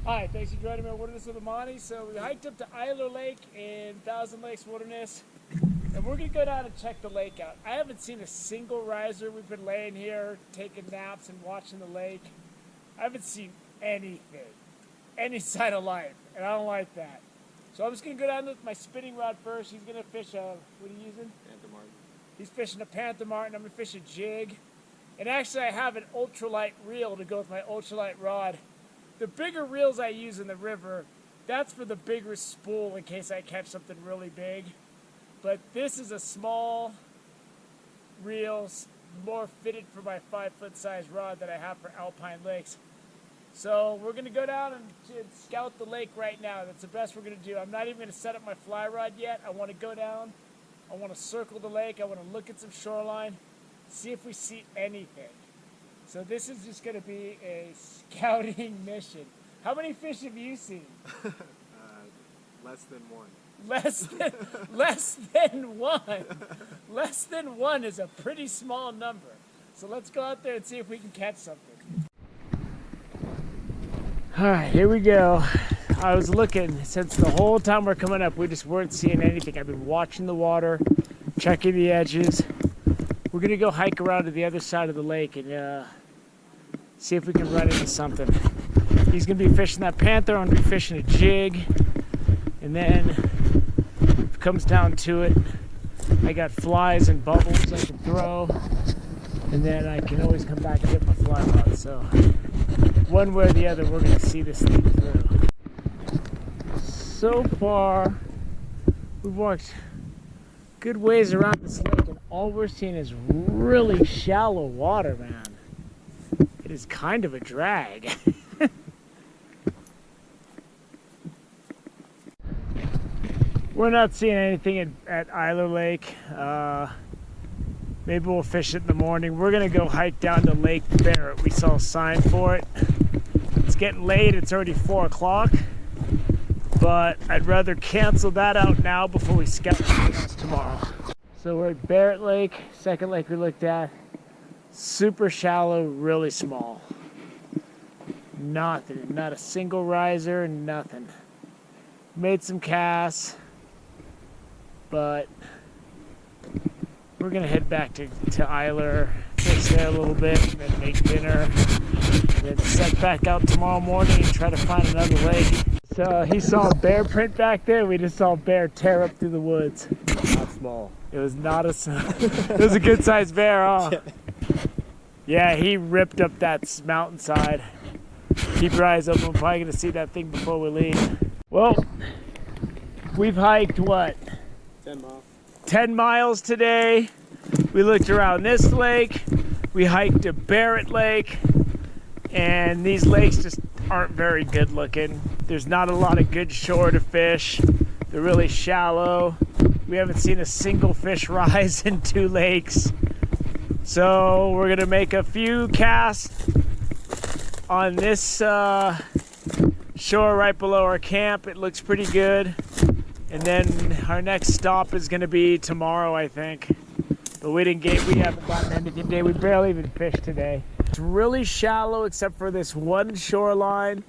Hi, thanks for joining me on Wilderness with Amani. So we hiked up to Iser Lake in Thousand Lakes Wilderness, and we're gonna go down and check the lake out. I haven't seen a single riser. We've been laying here, taking naps and watching the lake. I haven't seen anything, any sign of life, and I don't like that. So I'm just gonna go down with my spinning rod first. He's gonna fish a, what are you using? Panther Martin. He's fishing a Panther Martin. I'm gonna fish a jig. And actually I have an ultralight reel to go with my ultralight rod. The bigger reels I use in the river, that's for the bigger spool in case I catch something really big. But this is a small reel, more fitted for my 5-foot size rod that I have for alpine lakes. So we're gonna go down and scout the lake right now. That's the best we're gonna do. I'm not even gonna set up my fly rod yet. I wanna go down, I wanna circle the lake, I wanna look at some shoreline, see if we see anything. So this is just going to be a scouting mission. How many fish have you seen? Less than one. Less than one. Less than one is a pretty small number. So let's go out there and see if we can catch something. All right, here we go. I was looking since the whole time we're coming up. We just weren't seeing anything. I've been watching the water, checking the edges. We're gonna go hike around to the other side of the lake and see if we can run into something. He's gonna be fishing that panther, I'm gonna be fishing a jig, and then if it comes down to it, I got flies and bubbles I can throw, and then I can always come back and get my fly rod. So one way or the other, we're gonna see this thing through. So far, we've walked good ways around this lake, and all we're seeing is really shallow water, man. It is kind of a drag. We're not seeing anything at Iser Lake. Maybe we'll fish it in the morning. We're gonna go hike down to Lake Barrett. We saw a sign for it. It's getting late, it's already 4 o'clock. But I'd rather cancel that out now before we scout tomorrow. So we're at Barrett Lake, second lake we looked at. Super shallow, really small. Nothing, not a single riser, nothing. Made some casts, but we're gonna head back to Iser, fish there a little bit, and then make dinner, and then set back out tomorrow morning and try to find another lake. So he saw a bear print back there. We just saw a bear tear up through the woods. Not small. It was not a. It was a good sized bear, huh? Yeah, he ripped up that mountainside. Keep your eyes open. We're probably gonna see that thing before we leave. Well, we've hiked what? 10 miles. 10 miles today. We looked around this lake. We hiked to Barrett Lake, and these lakes just aren't very good looking. There's not a lot of good shore to fish. They're really shallow. We haven't seen a single fish rise in 2 lakes. So we're gonna make a few casts on this shore right below our camp. It looks pretty good. And then our next stop is gonna be tomorrow, I think. But we haven't gotten anything today. We barely even fished today. It's really shallow except for this one shoreline,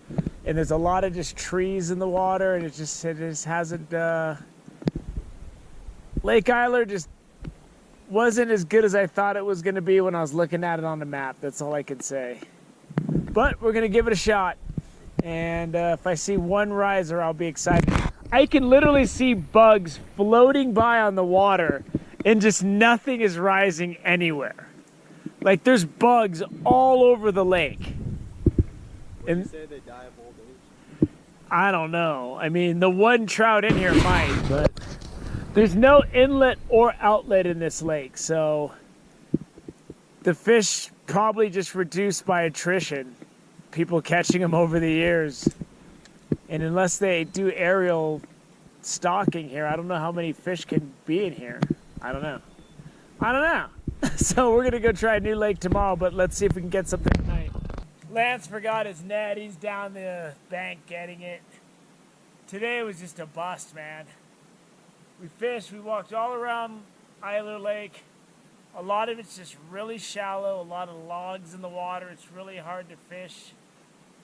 and there's a lot of just trees in the water, and it just hasn't. Lake Iser just wasn't as good as I thought it was going to be when I was looking at it on the map. That's all I can say. But we're going to give it a shot, and if I see one riser, I'll be excited. I can literally see bugs floating by on the water, and just nothing is rising anywhere. Like, there's bugs all over the lake. Would you say they die of old age? I don't know. I mean, the one trout in here might, but there's no inlet or outlet in this lake, so the fish probably just reduced by attrition. People catching them over the years. And unless they do aerial stocking here, I don't know how many fish can be in here. I don't know. So we're gonna go try a new lake tomorrow, but let's see if we can get something tonight. Lance forgot his net. He's down the bank getting it. Today was just a bust, man. We fished, we walked all around Iser Lake. A lot of it's just really shallow, a lot of logs in the water. It's really hard to fish.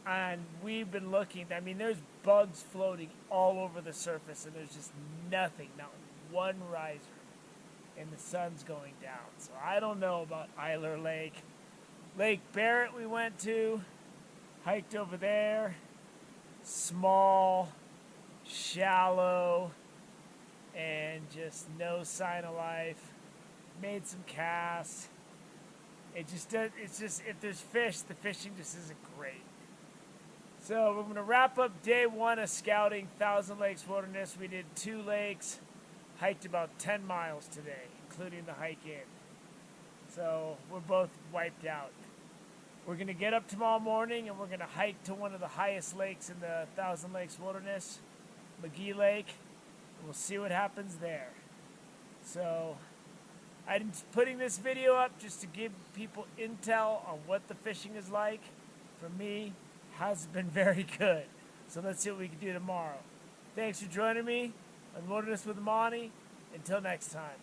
And we've been looking. I mean, there's bugs floating all over the surface, and there's just nothing, not one riser. And the sun's going down. So I don't know about Iser Lake. Lake Barrett we went to, hiked over there. Small, shallow, and just no sign of life. Made some casts. It's just, if there's fish, the fishing just isn't great. So we're going to wrap up day one of scouting Thousand Lakes Wilderness. We did 2 lakes, hiked about 10 miles today, including the hike in. So we're both wiped out. We're going to get up tomorrow morning and we're going to hike to one of the highest lakes in the Thousand Lakes Wilderness, McGee Lake, and we'll see what happens there. So I'm putting this video up just to give people intel on what the fishing is like. For me, has been very good. So let's see what we can do tomorrow. Thanks for joining me on Wilderness with Monty. Until next time.